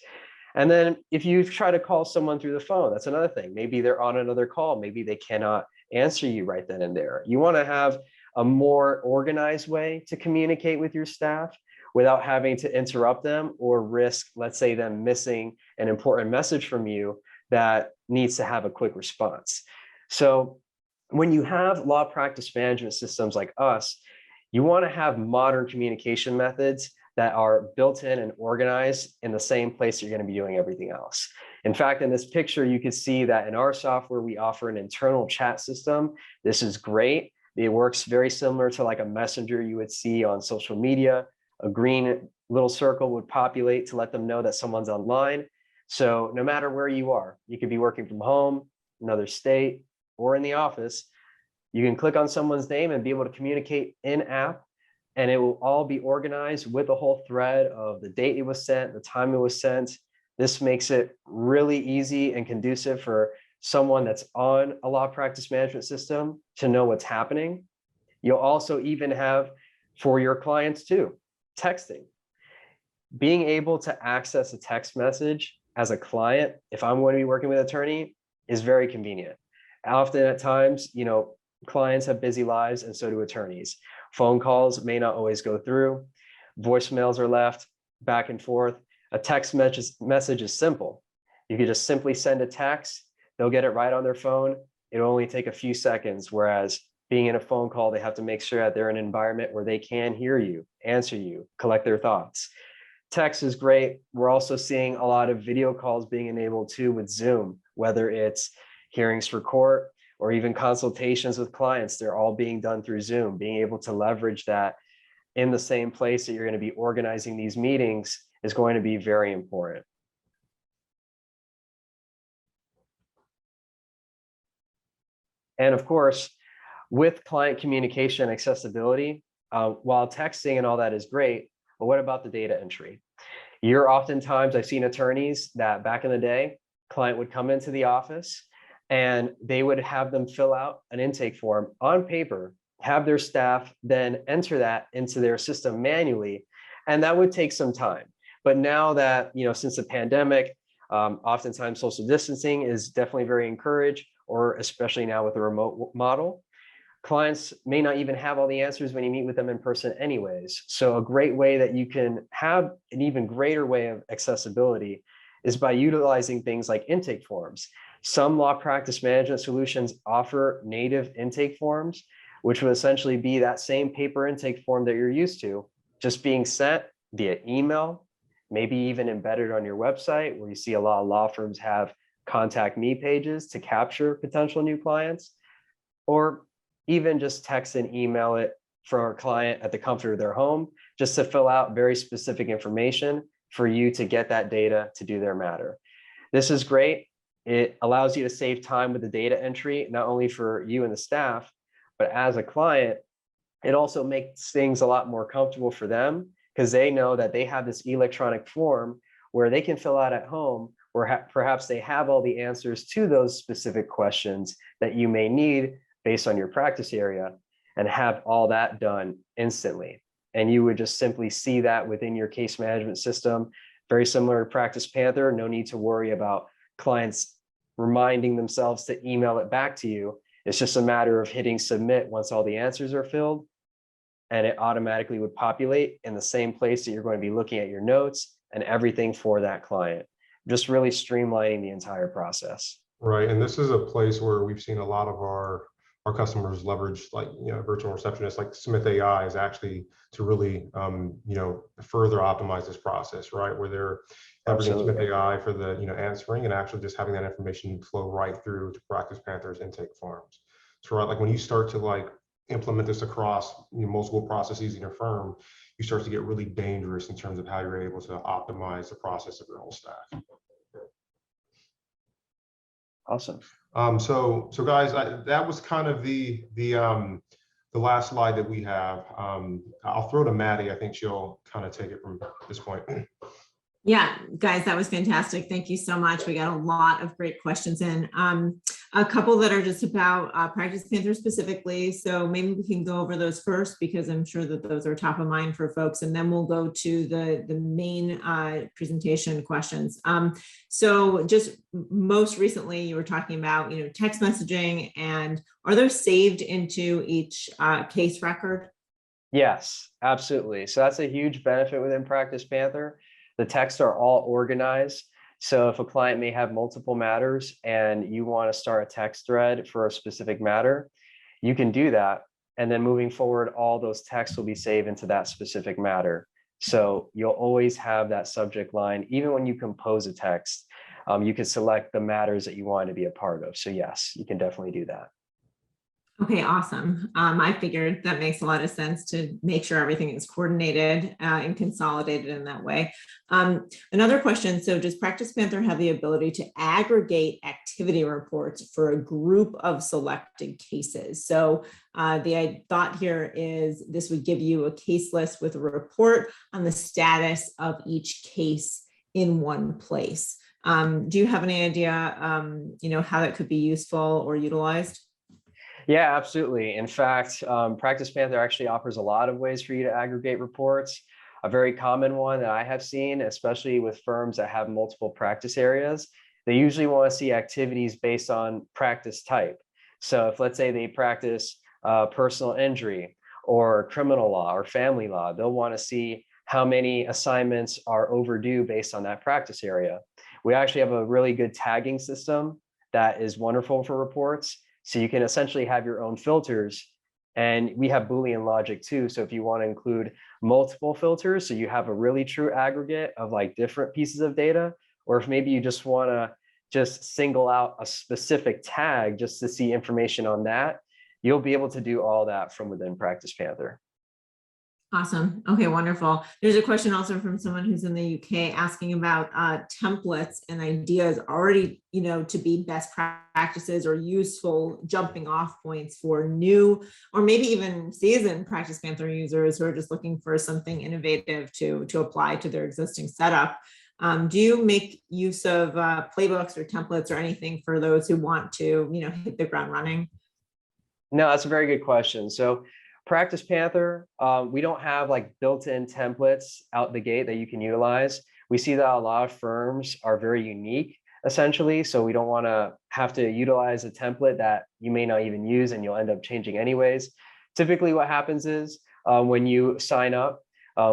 And then if you try to call someone through the phone, that's another thing. Maybe they're on another call. Maybe they cannot answer you right then and there. You want to have a more organized way to communicate with your staff without having to interrupt them or risk, let's say, them missing an important message from you that needs to have a quick response. So when you have law practice management systems like us, you want to have modern communication methods that are built in and organized in the same place you're going to be doing everything else. In fact, in this picture, you can see that in our software, we offer an internal chat system. This is great. It works very similar to like a messenger you would see on social media. A green little circle would populate to let them know that someone's online. So no matter where you are, you could be working from home, another state, or in the office, you can click on someone's name and be able to communicate in-app, and it will all be organized with a whole thread of the date it was sent, the time it was sent. This makes it really easy and conducive for someone that's on a law practice management system to know what's happening. You'll also even have, for your clients too, texting. Being able to access a text message as a client, if I'm going to be working with an attorney, is very convenient. Often at times, you know, clients have busy lives and so do attorneys. Phone calls may not always go through. Voicemails are left back and forth. A text message is simple. You can just simply send a text. They'll get it right on their phone. It'll only take a few seconds, whereas being in a phone call, they have to make sure that they're in an environment where they can hear you, answer you, collect their thoughts. Text is great. We're also seeing a lot of video calls being enabled too with Zoom, whether it's hearings for court or even consultations with clients. They're all being done through Zoom. Being able to leverage that in the same place that you're going to be organizing these meetings is going to be very important. And of course, with client communication accessibility, while texting and all that is great, but what about the data entry? Oftentimes, I've seen attorneys that back in the day, client would come into the office and they would have them fill out an intake form on paper, have their staff then enter that into their system manually, and that would take some time. But now that, you know, since the pandemic, oftentimes social distancing is definitely very encouraged, or especially now with the remote model, clients may not even have all the answers when you meet with them in person anyways. So a great way that you can have an even greater way of accessibility is by utilizing things like intake forms. Some law practice management solutions offer native intake forms, which would essentially be that same paper intake form that you're used to, just being sent via email, maybe even embedded on your website, where you see a lot of law firms have contact me pages to capture potential new clients, or even just text and email it for our client at the comfort of their home, just to fill out very specific information for you to get that data to do their matter. This is great. It allows you to save time with the data entry, not only for you and the staff, but as a client, it also makes things a lot more comfortable for them because they know that they have this electronic form where they can fill out at home, where perhaps they have all the answers to those specific questions that you may need based on your practice area, and have all that done instantly. And you would just simply see that within your case management system, Very similar to PracticePanther, no need to worry about clients reminding themselves to email it back to you. It's just a matter of hitting submit once all the answers are filled, and it automatically would populate in the same place that you're going to be looking at your notes and everything for that client. Just really streamlining the entire process. Right, and this is a place where we've seen a lot of our customers leverage, like, virtual receptionists like Smith.ai is actually to really further optimize this process, right? Where they're leveraging Smith.ai for the answering and actually just having that information flow right through to PracticePanther's intake forms. So right, like when you start to like implement this across multiple processes in your firm, you start to get really dangerous in terms of how you're able to optimize the process of your whole staff. Awesome. So guys, that was kind of the last slide that we have. I'll throw to Maddy. I think she'll kind of take it from this point. Yeah, guys, that was fantastic. Thank you so much. We got a lot of great questions in. A couple that are just about PracticePanther specifically. So maybe we can go over those first, because I'm sure that those are top of mind for folks. And then we'll go to the main presentation questions. So just most recently, you were talking about, text messaging, and are those saved into each case record? Yes, absolutely. So that's a huge benefit within PracticePanther. The texts are all organized. So if a client may have multiple matters and you want to start a text thread for a specific matter, you can do that. And then moving forward, all those texts will be saved into that specific matter. So you'll always have that subject line. Even when you compose a text, you can select the matters that you want to be a part of. So yes, you can definitely do that. Okay, awesome. I figured that makes a lot of sense to make sure everything is coordinated and consolidated in that way. Another question, so does PracticePanther have the ability to aggregate activity reports for a group of selected cases? So the thought here is this would give you a case list with a report on the status of each case in one place. Do you have any idea, how that could be useful or utilized? Yeah, absolutely. In fact, PracticePanther actually offers a lot of ways for you to aggregate reports. A very common one that I have seen, especially with firms that have multiple practice areas, they usually want to see activities based on practice type. So if, let's say, they practice personal injury or criminal law or family law, they'll want to see how many assignments are overdue based on that practice area. We actually have a really good tagging system that is wonderful for reports. So you can essentially have your own filters, and we have Boolean logic too. So if you want to include multiple filters, so you have a really true aggregate of like different pieces of data, or if maybe you just want to just single out a specific tag just to see information on that, you'll be able to do all that from within PracticePanther. Awesome. Okay, wonderful. There's a question also from someone who's in the UK asking about templates and ideas already, to be best practices or useful jumping off points for new or maybe even seasoned PracticePanther users who are just looking for something innovative to apply to their existing setup. Do you make use of playbooks or templates or anything for those who want to, hit the ground running? No, that's a very good question. So PracticePanther, we don't have like built-in templates out the gate that you can utilize. We see that a lot of firms are very unique, essentially. So we don't want to have to utilize a template that you may not even use and you'll end up changing anyways. Typically what happens is when you sign up,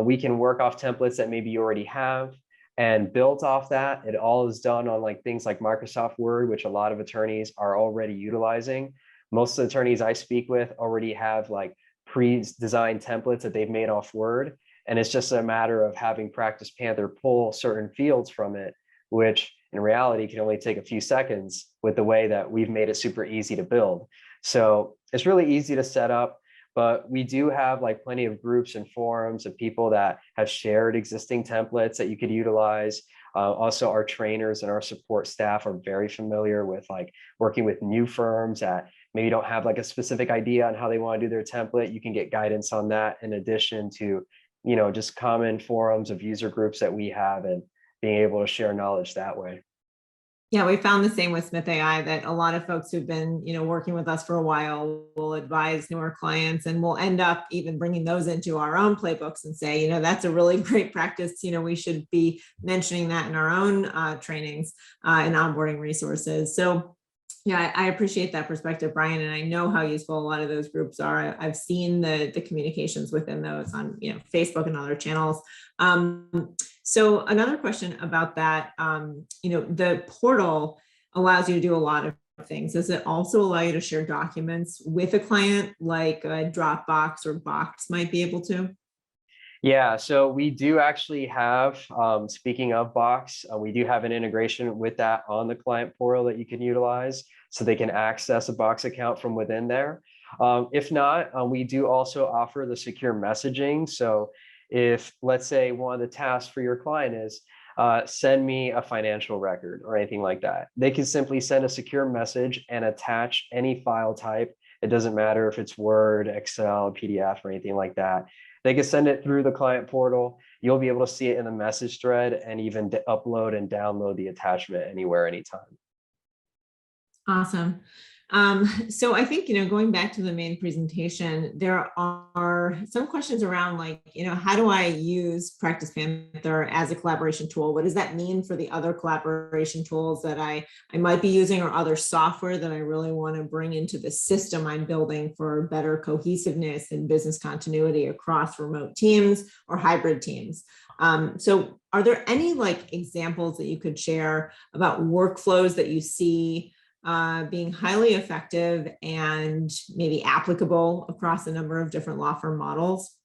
we can work off templates that maybe you already have and built off that. It all is done on like things like Microsoft Word, which a lot of attorneys are already utilizing. Most of the attorneys I speak with already have like pre-designed templates that they've made off Word. And it's just a matter of having PracticePanther pull certain fields from it, which in reality can only take a few seconds with the way that we've made it super easy to build. So it's really easy to set up, but we do have like plenty of groups and forums of people that have shared existing templates that you could utilize. Also, our trainers and our support staff are very familiar with like working with new firms that maybe don't have like a specific idea on how they want to do their template. You can get guidance on that in addition to, just common forums of user groups that we have and being able to share knowledge that way. Yeah, we found the same with Smith.ai, that a lot of folks who've been, working with us for a while will advise newer clients, and we'll end up even bringing those into our own playbooks and say, that's a really great practice. We should be mentioning that in our own trainings and onboarding resources. So yeah, I appreciate that perspective, Brian, and I know how useful a lot of those groups are. I've seen the communications within those on Facebook and other channels. So another question about that, the portal allows you to do a lot of things. Does it also allow you to share documents with a client like a Dropbox or Box might be able to? Yeah, so we do actually have, speaking of Box, we do have an integration with that on the client portal that you can utilize so they can access a Box account from within there. If not, we do also offer the secure messaging. So if, let's say, one of the tasks for your client is send me a financial record or anything like that, they can simply send a secure message and attach any file type. It doesn't matter if it's Word, Excel, PDF, or anything like that. They can send it through the client portal. You'll be able to see it in the message thread and even upload and download the attachment anywhere, anytime. Awesome. So I think, going back to the main presentation, there are some questions around like, how do I use PracticePanther as a collaboration tool? What does that mean for the other collaboration tools that I might be using, or other software that I really want to bring into the system I'm building for better cohesiveness and business continuity across remote teams or hybrid teams? So are there any like examples that you could share about workflows that you see being highly effective and maybe applicable across a number of different law firm models?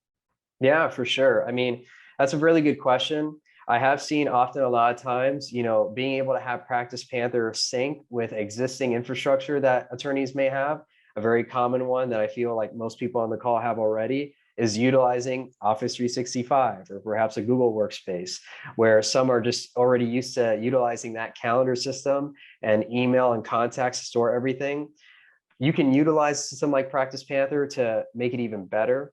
Yeah, for sure. I mean, that's a really good question. I have seen often a lot of times, being able to have PracticePanther sync with existing infrastructure that attorneys may have. A very common one that I feel like most people on the call have already is utilizing Office 365 or perhaps a Google Workspace, where some are just already used to utilizing that calendar system and email and contacts to store everything. You can utilize a system like PracticePanther to make it even better.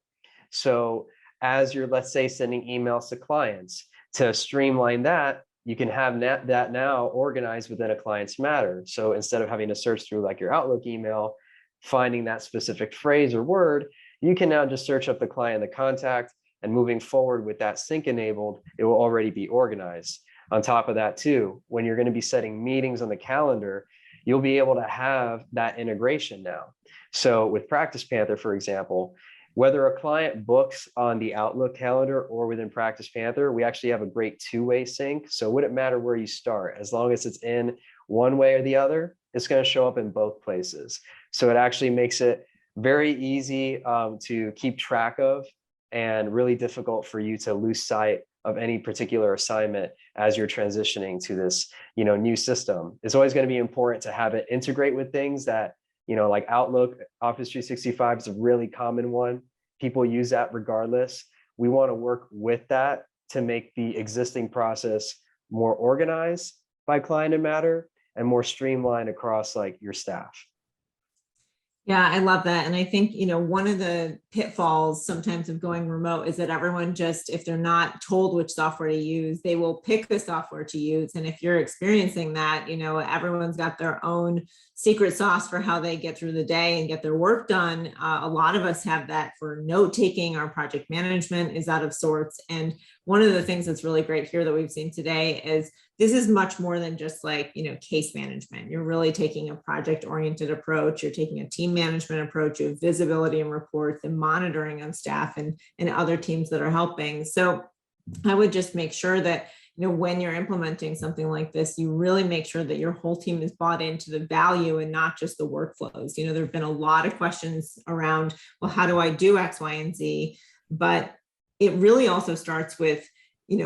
So as you're, let's say, sending emails to clients, to streamline that, you can have that now organized within a client's matter. So instead of having to search through like your Outlook email, finding that specific phrase or word, you can now just search up the client, the contact, and moving forward with that sync enabled, it will already be organized. On top of that too, when you're going to be setting meetings on the calendar, you'll be able to have that integration now. So with PracticePanther, for example, whether a client books on the Outlook calendar or within PracticePanther, we actually have a great two-way sync. So it wouldn't matter where you start, as long as it's in one way or the other, it's going to show up in both places. So it actually makes it very easy to keep track of, and really difficult for you to lose sight of any particular assignment as you're transitioning to this, new system. It's always going to be important to have it integrate with things that, like Outlook, Office 365 is a really common one. People use that regardless. We want to work with that to make the existing process more organized by client and matter and more streamlined across like your staff. Yeah, I love that. And I think, one of the pitfalls sometimes of going remote is that everyone just, if they're not told which software to use, they will pick the software to use. And if you're experiencing that, everyone's got their own secret sauce for how they get through the day and get their work done. A lot of us have that for note taking. Our project management is out of sorts. And one of the things that's really great here that we've seen today is this is much more than just like, case management. You're really taking a project-oriented approach. You're taking a team management approach. You have visibility and reports and monitoring on staff and other teams that are helping. So I would just make sure that, when you're implementing something like this, you really make sure that your whole team is bought into the value and not just the workflows. There have been a lot of questions around, well, how do I do X, Y, and Z? But it really also starts with,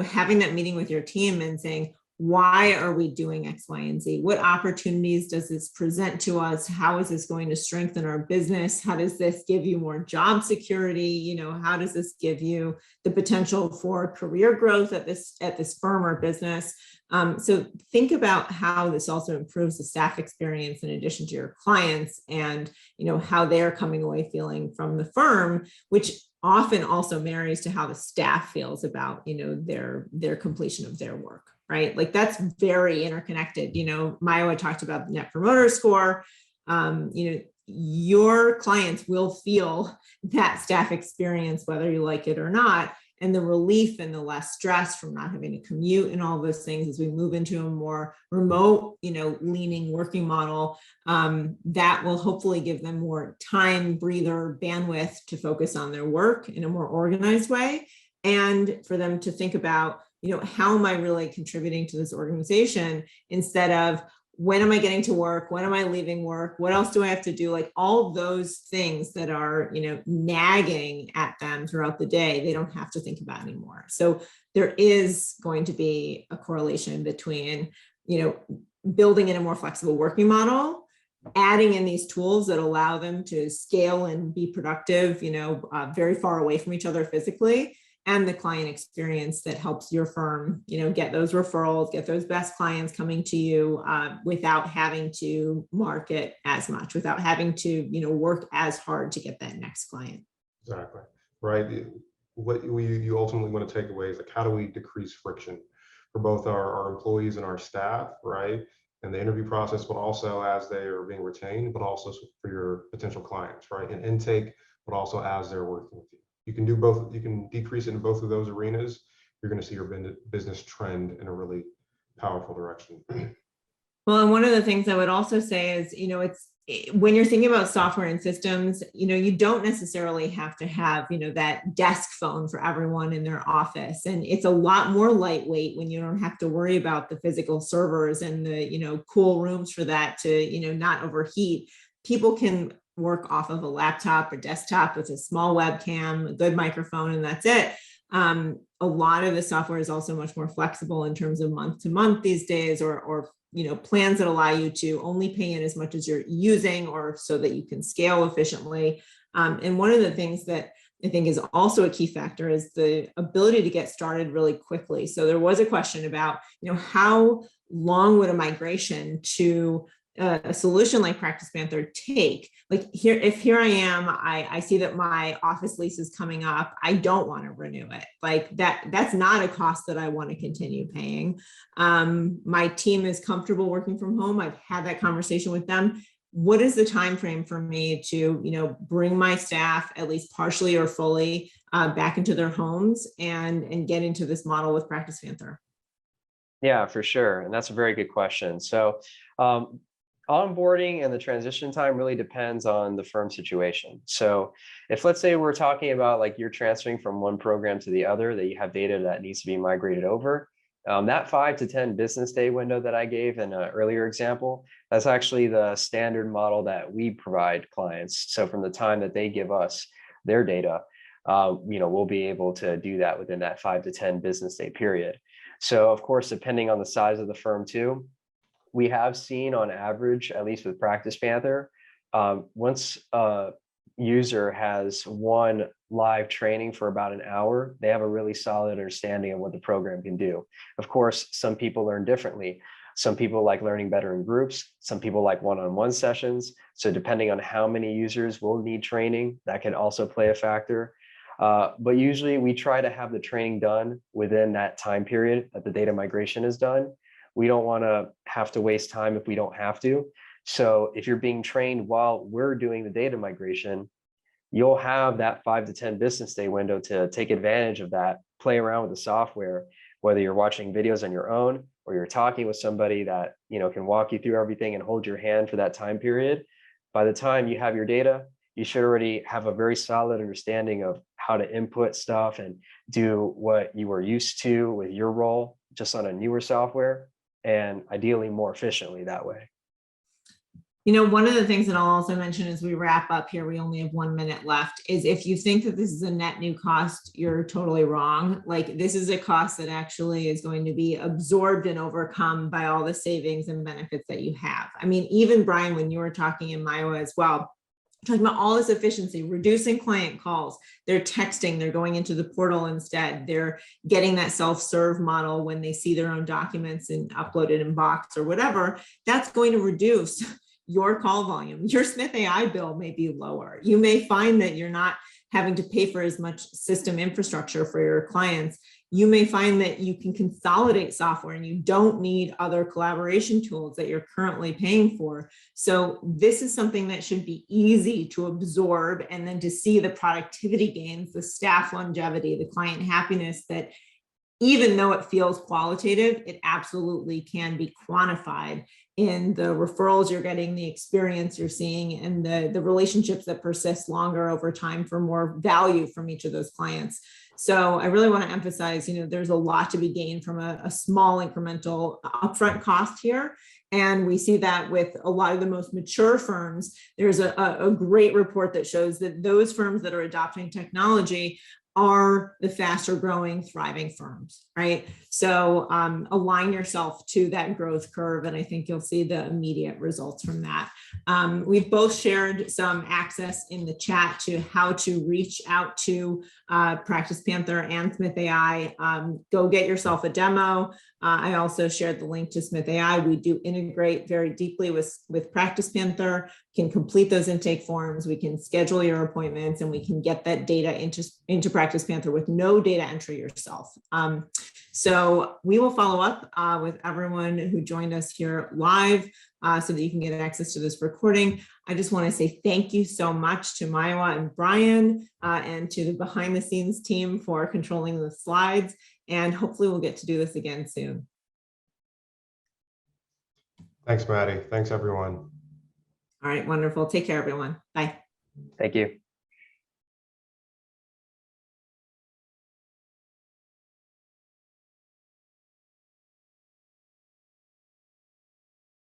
having that meeting with your team and saying, why are we doing X, Y, and Z? What opportunities does this present to us? How is this going to strengthen our business? How does this give you more job security? How does this give you the potential for career growth at this firm or business? So think about how this also improves the staff experience in addition to your clients, and how they're coming away feeling from the firm, which often also marries to how the staff feels about their completion of their work. right? Like that's very interconnected. Mayowa talked about the Net Promoter Score. Your clients will feel that staff experience, whether you like it or not, and the relief and the less stress from not having to commute and all those things as we move into a more remote, leaning working model, that will hopefully give them more time, breather, bandwidth to focus on their work in a more organized way. And for them to think about, how am I really contributing to this organization instead of when am I getting to work? When am I leaving work? What else do I have to do? Like all those things that are, nagging at them throughout the day, they don't have to think about anymore. So there is going to be a correlation between, building in a more flexible working model, adding in these tools that allow them to scale and be productive, very far away from each other physically, and the client experience that helps your firm, get those referrals, get those best clients coming to you without having to market as much, without having to, work as hard to get that next client. Exactly. Right. What you ultimately want to take away is like, how do we decrease friction for both our employees and our staff, right? And the interview process, but also as they are being retained, but also for your potential clients, right? And intake, but also as they're working with you. You can do both. You can decrease it in both of those arenas. You're going to see your business trend in a really powerful direction. Well, and one of the things I would also say is, when you're thinking about software and systems, you don't necessarily have to have, that desk phone for everyone in their office. And it's a lot more lightweight when you don't have to worry about the physical servers and the, cool rooms for that to, not overheat. People can work off of a laptop or desktop with a small webcam, a good microphone, and that's it. A lot of the software is also much more flexible in terms of month to month these days, or plans that allow you to only pay in as much as you're using, or so that you can scale efficiently. And one of the things that I think is also a key factor is the ability to get started really quickly. So there was a question about, how long would a migration to a solution like PracticePanther take? Like here I am, I see that my office lease is coming up. I don't want to renew it. Like that's not a cost that I want to continue paying. My team is comfortable working from home. I've had that conversation with them. What is the time frame for me to, bring my staff at least partially or fully back into their homes and get into this model with PracticePanther? Yeah, for sure. And that's a very good question. So onboarding and the transition time really depends on the firm situation. So if, let's say, we're talking about like you're transferring from one program to the other, that you have data that needs to be migrated over, that 5 to 10 business day window that I gave in an earlier example, that's actually the standard model that we provide clients. So from the time that they give us their data, we'll be able to do that within that 5 to 10 business day period. So of course, depending on the size of the firm too, we have seen on average, at least with PracticePanther, once a user has one live training for about an hour, they have a really solid understanding of what the program can do. Of course, some people learn differently. Some people like learning better in groups. Some people like one-on-one sessions. So depending on how many users will need training, that can also play a factor. But usually we try to have the training done within that time period that the data migration is done. We don't want to have to waste time if we don't have to. So if you're being trained while we're doing the data migration, you'll have that 5 to 10 business day window to take advantage of that, play around with the software, whether you're watching videos on your own or you're talking with somebody that can walk you through everything and hold your hand for that time period. By the time you have your data, you should already have a very solid understanding of how to input stuff and do what you were used to with your role just on a newer software, and ideally more efficiently that way. One of the things that I'll also mention as we wrap up here, we only have 1 minute left, is if you think that this is a net new cost, you're totally wrong. Like this is a cost that actually is going to be absorbed and overcome by all the savings and benefits that you have. I mean, even Brian, when you were talking in Mayowa as well, talking about all this efficiency, reducing client calls, they're texting, they're going into the portal instead, they're getting that self-serve model when they see their own documents and uploaded in Box or whatever, that's going to reduce your call volume. Your Smith.ai bill may be lower. You may find that you're not having to pay for as much system infrastructure for your clients. You may find that you can consolidate software and you don't need other collaboration tools that you're currently paying for. So this is something that should be easy to absorb, and then to see the productivity gains, the staff longevity, the client happiness, that even though it feels qualitative, it absolutely can be quantified in the referrals you're getting, the experience you're seeing, and the relationships that persist longer over time for more value from each of those clients. So I really want to emphasize, there's a lot to be gained from a small incremental upfront cost here. And we see that with a lot of the most mature firms. There's a great report that shows that those firms that are adopting technology are the faster growing, thriving firms, right? So align yourself to that growth curve, and I think you'll see the immediate results from that. We've both shared some access in the chat to how to reach out to PracticePanther and Smith.ai. Go get yourself a demo. I also shared the link to Smith.ai. We do integrate very deeply with PracticePanther. Can complete those intake forms. We can schedule your appointments, and we can get that data into PracticePanther with no data entry yourself. So we will follow up with everyone who joined us here live so that you can get access to this recording. I just want to say thank you so much to Mayowa and Brian and to the behind the scenes team for controlling the slides. And hopefully we'll get to do this again soon. Thanks, Maddy. Thanks, everyone. All right, wonderful. Take care, everyone. Bye. Thank you.